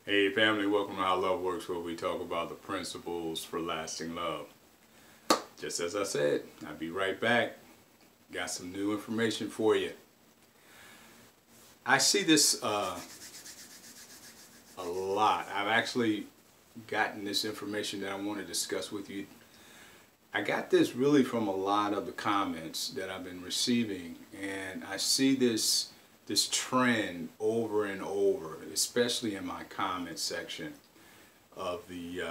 Hey family, welcome to How Love Works, where we talk about the principles for lasting love. Just as I said, I'll be right back. Got some new information for you. I see this a lot. I've actually gotten this information that I want to discuss with you. I got this really from a lot of the comments that I've been receiving, and I see this trend over and over, especially in my comment section of the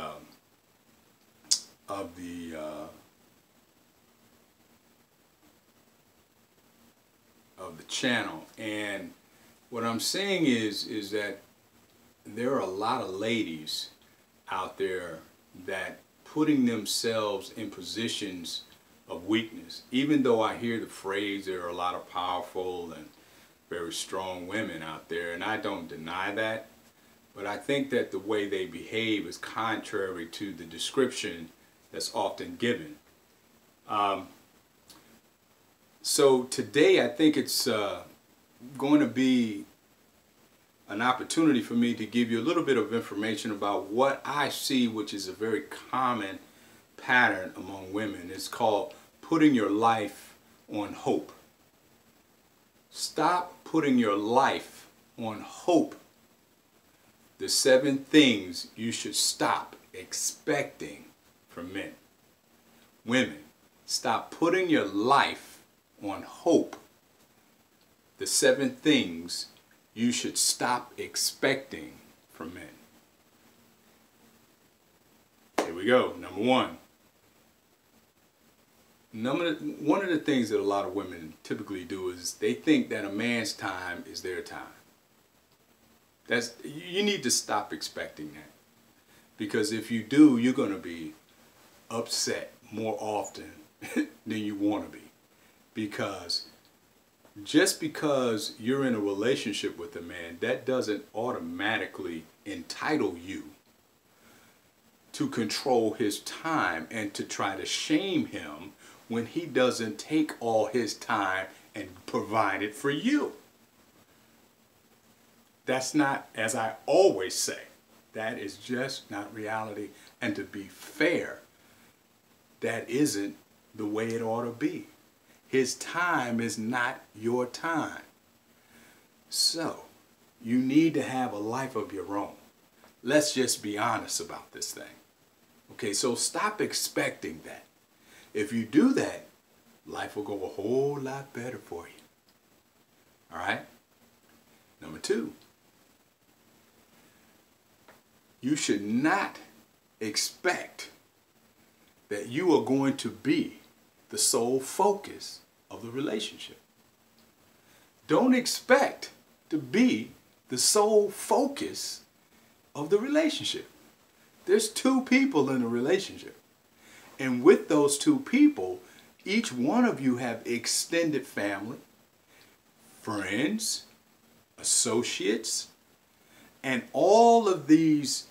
channel. And what I'm saying is that there are a lot of ladies out there that putting themselves in positions of weakness. Even though I hear the phrase, there are a lot of powerful and very strong women out there, and I don't deny that, but I think that the way they behave is contrary to the description that's often given. So today I think it's going to be an opportunity for me to give you a little bit of information about what I see, which is a very common pattern among women. It's called putting your life on hope. Stop putting your life on hope. The 7 things you should stop expecting from men. Women, stop putting your life on hope. The 7 things you should stop expecting from men. Here we go. Number 1. One of the things that a lot of women typically do is they think that a man's time is their time. You need to stop expecting that, because if you do, you're going to be upset more often than you want to be, because just because you're in a relationship with a man, that doesn't automatically entitle you to control his time and to try to shame him when he doesn't take all his time and provide it for you. That's not, as I always say, that is just not reality. And to be fair, that isn't the way it ought to be. His time is not your time. So, you need to have a life of your own. Let's just be honest about this thing. Okay, so stop expecting that. If you do that, life will go a whole lot better for you. All right? Number 2, you should not expect that you are going to be the sole focus of the relationship. Don't expect to be the sole focus of the relationship. There's 2 people in a relationship. And with those 2 people, each one of you have extended family, friends, associates, and all of these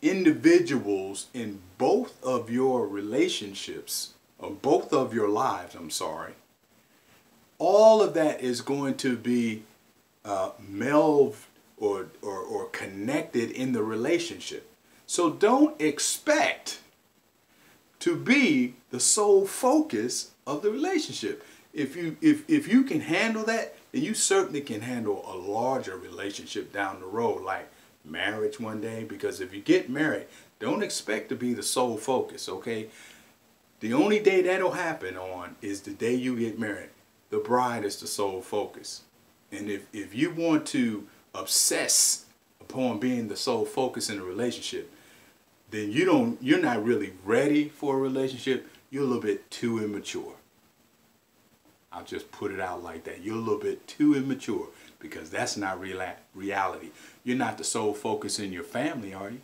individuals in both of your relationships, or both of your lives, I'm sorry, all of that is going to be melded or connected in the relationship. So don't expect to be the sole focus of the relationship. If you can handle that, then you certainly can handle a larger relationship down the road, like marriage one day. Because if you get married, don't expect to be the sole focus, okay? The only day that'll happen on is the day you get married. The bride is the sole focus. And if you want to obsess upon being the sole focus in a relationship, then you're not really ready for a relationship. You're a little bit too immature. I'll just put it out like that. You're a little bit too immature, because that's not reality. You're not the sole focus in your family, are you?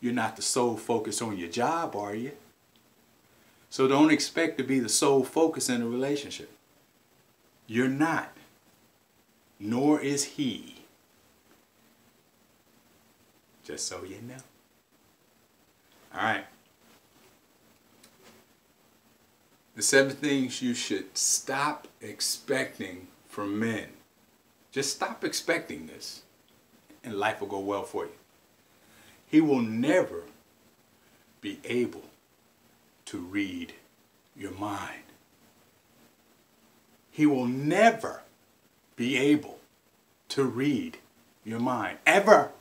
You're not the sole focus on your job, are you? So don't expect to be the sole focus in a relationship. You're not. Nor is he. Just so you know. All right. The 7 things you should stop expecting from men. Just stop expecting this, and life will go well for you. He will never be able to read your mind. He will never be able to read your mind, ever.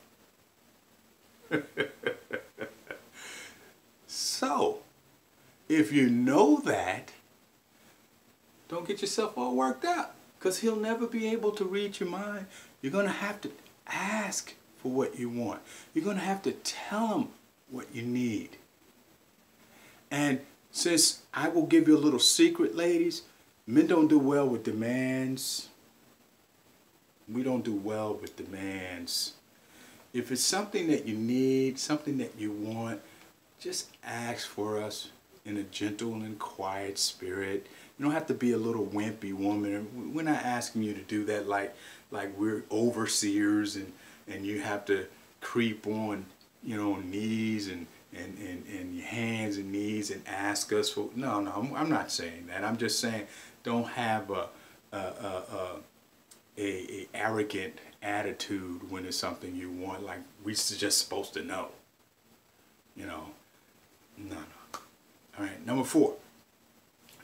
So, if you know that, don't get yourself all worked up, because he'll never be able to read your mind. You're going to have to ask for what you want. You're going to have to tell him what you need. And since I will give you a little secret, ladies, men don't do well with demands. We don't do well with demands. If it's something that you need, something that you want, just ask for us in a gentle and quiet spirit. You don't have to be a little wimpy woman. We're not asking you to do that like we're overseers and you have to creep on, you know, knees and your hands and knees and ask us for. No, I'm not saying that. I'm just saying don't have a arrogant attitude when it's something you want, like we're just supposed to know. You know, no. All right, number 4.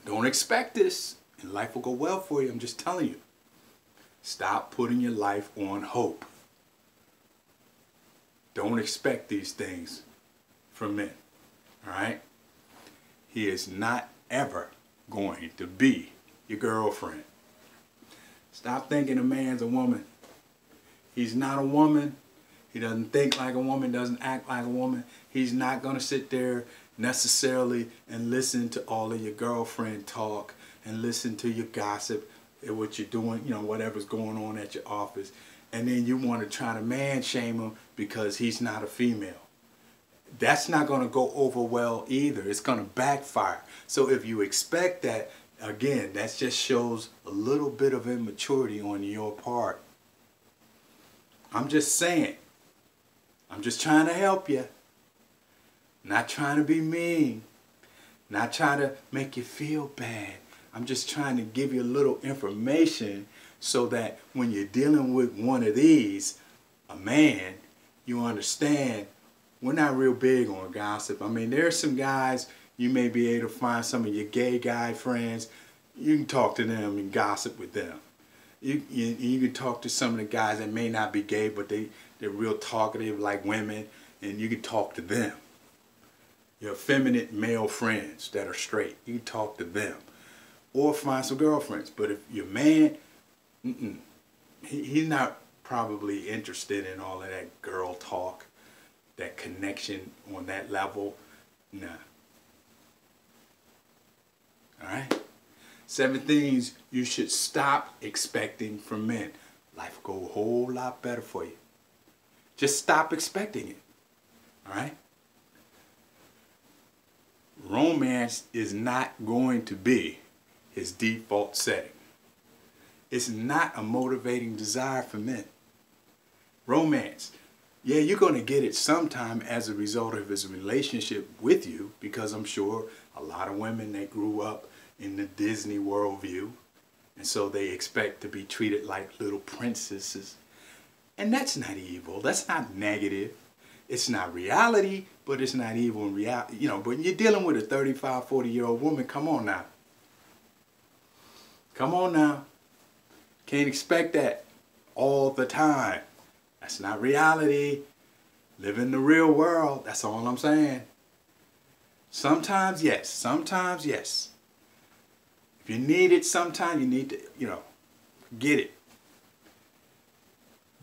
Don't expect this, and life will go well for you. I'm just telling you. Stop putting your life on hope. Don't expect these things from men. All right? He is not ever going to be your girlfriend. Stop thinking a man's a woman. He's not a woman. He doesn't think like a woman, doesn't act like a woman. He's not going to sit there necessarily and listen to all of your girlfriend talk and listen to your gossip and what you're doing, you know, whatever's going on at your office. And then you want to try to man shame him because he's not a female. That's not going to go over well either. It's going to backfire. So if you expect that, again, that just shows a little bit of immaturity on your part. I'm just saying. I'm just trying to help you. Not trying to be mean. Not trying to make you feel bad. I'm just trying to give you a little information so that when you're dealing with one of these, a man, you understand we're not real big on gossip. I mean, there's some guys, you may be able to find some of your gay guy friends. You can talk to them and gossip with them. You can talk to some of the guys that may not be gay, but they're real talkative like women, and you can talk to them. Your effeminate male friends that are straight, you can talk to them. Or find some girlfriends. But if your man, he's not probably interested in all of that girl talk, that connection on that level. Nah. Alright? 7 things you should stop expecting from men. Life will go a whole lot better for you. Just stop expecting it. Alright? Romance is not going to be his default setting. It's not a motivating desire for men. Romance, yeah, you're going to get it sometime as a result of his relationship with you, because I'm sure a lot of women, they grew up in the Disney worldview, and so they expect to be treated like little princesses. And that's not evil. That's not negative. It's not reality, but it's not evil in reality. You know, but you're dealing with a 35, 40-year-old woman. Come on now. Come on now. Can't expect that all the time. That's not reality. Live in the real world. That's all I'm saying. Sometimes, yes. Sometimes, yes. If you need it, sometimes you need to, you know, get it.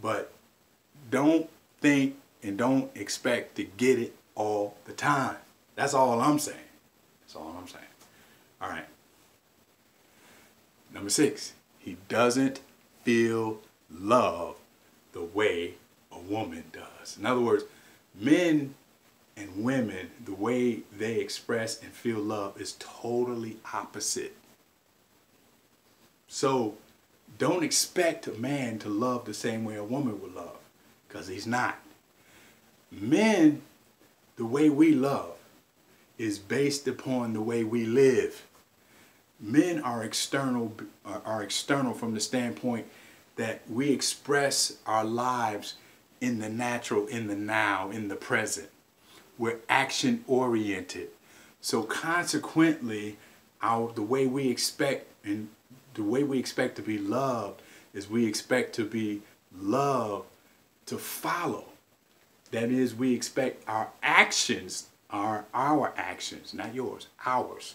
But don't think and don't expect to get it all the time. That's all I'm saying. That's all I'm saying. All right. Number 6. He doesn't feel love the way a woman does. In other words, men and women, the way they express and feel love is totally opposite. So don't expect a man to love the same way a woman would love, because he's not. Men, the way we love is based upon the way we live. Men are external from the standpoint that we express our lives in the natural, in the now, in the present. We're action oriented. So consequently, the way we expect to be loved is we expect to be loved to follow. That is, we expect our actions, our actions, not yours, ours,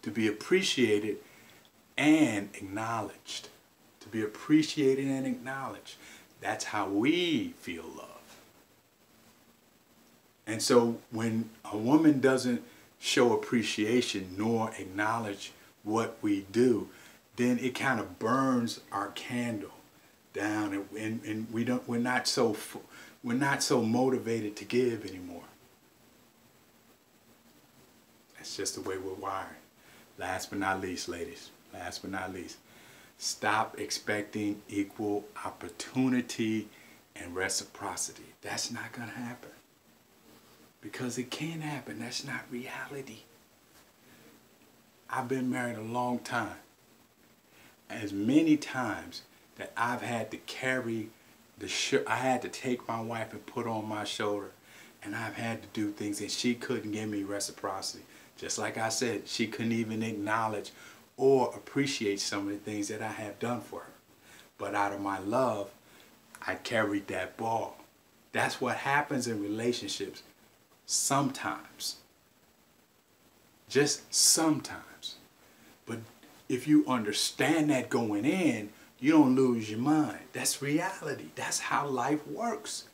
to be appreciated and acknowledged. To be appreciated and acknowledged. That's how we feel love. And so when a woman doesn't show appreciation nor acknowledge what we do, then it kind of burns our candle down, and we're not so motivated to give anymore. That's just the way we're wired. Last but not least, ladies, last but not least, stop expecting equal opportunity and reciprocity. That's not going to happen. Because it can't happen. That's not reality. I've been married a long time. As many times that I've had to carry I had to take my wife and put on my shoulder, and I've had to do things, and she couldn't give me reciprocity. Just like I said, she couldn't even acknowledge or appreciate some of the things that I have done for her. But out of my love, I carried that ball. That's what happens in relationships sometimes. Just sometimes. But if you understand that going in, you don't lose your mind. That's reality. That's how life works.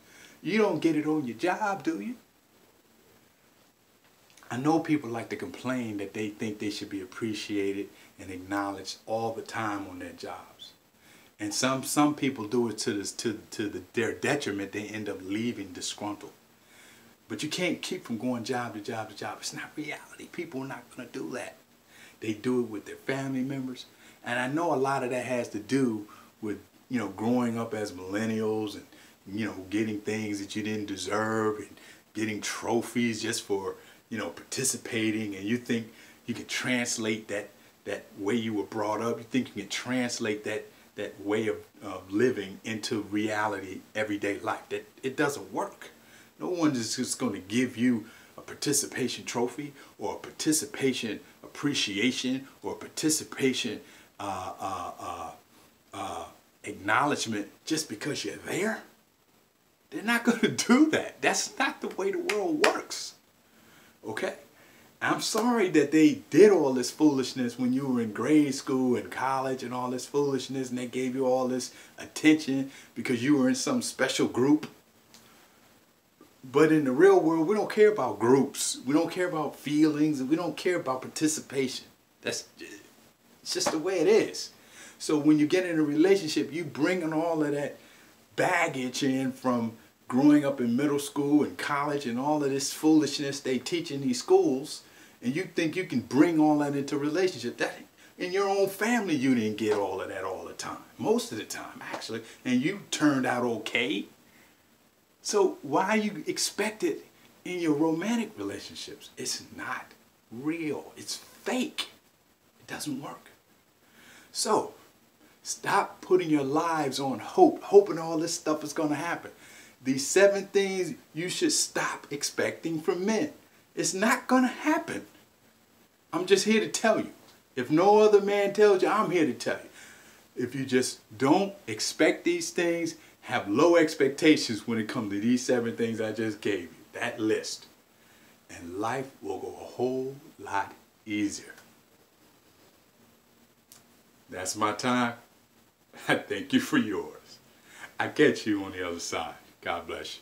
You don't get it on your job, do you? I know people like to complain that they think they should be appreciated and acknowledged all the time on their jobs. And some people do it to their detriment. They end up leaving disgruntled. But you can't keep from going job to job to job. It's not reality. People are not going to do that. They do it with their family members. And I know a lot of that has to do with, growing up as millennials and, getting things that you didn't deserve and getting trophies just for, participating. And you think you can translate that way you were brought up. You think you can translate that way of living into reality, everyday life. That it doesn't work. No one is just going to give you a participation trophy or a participation appreciation or a participation acknowledgement just because you're there. They're not going to do that. That's not the way the world works. Okay? I'm sorry that they did all this foolishness when you were in grade school and college and all this foolishness, and they gave you all this attention because you were in some special group. But in the real world, we don't care about groups. We don't care about feelings, and we don't care about participation. It's just the way it is. So when you get in a relationship, you bring in all of that baggage in from growing up in middle school and college and all of this foolishness they teach in these schools, and you think you can bring all that into a relationship. That in your own family, you didn't get all of that all the time. Most of the time, actually. And you turned out okay. So why you expect it in your romantic relationships? It's not real. It's fake. It doesn't work. So stop putting your lives on hope, hoping all this stuff is going to happen. These 7 things you should stop expecting from men. It's not going to happen. I'm just here to tell you. If no other man tells you, I'm here to tell you. If you just don't expect these things, have low expectations when it comes to these 7 things I just gave you, that list, and life will go a whole lot easier. That's my time. I thank you for yours. I catch you on the other side. God bless you.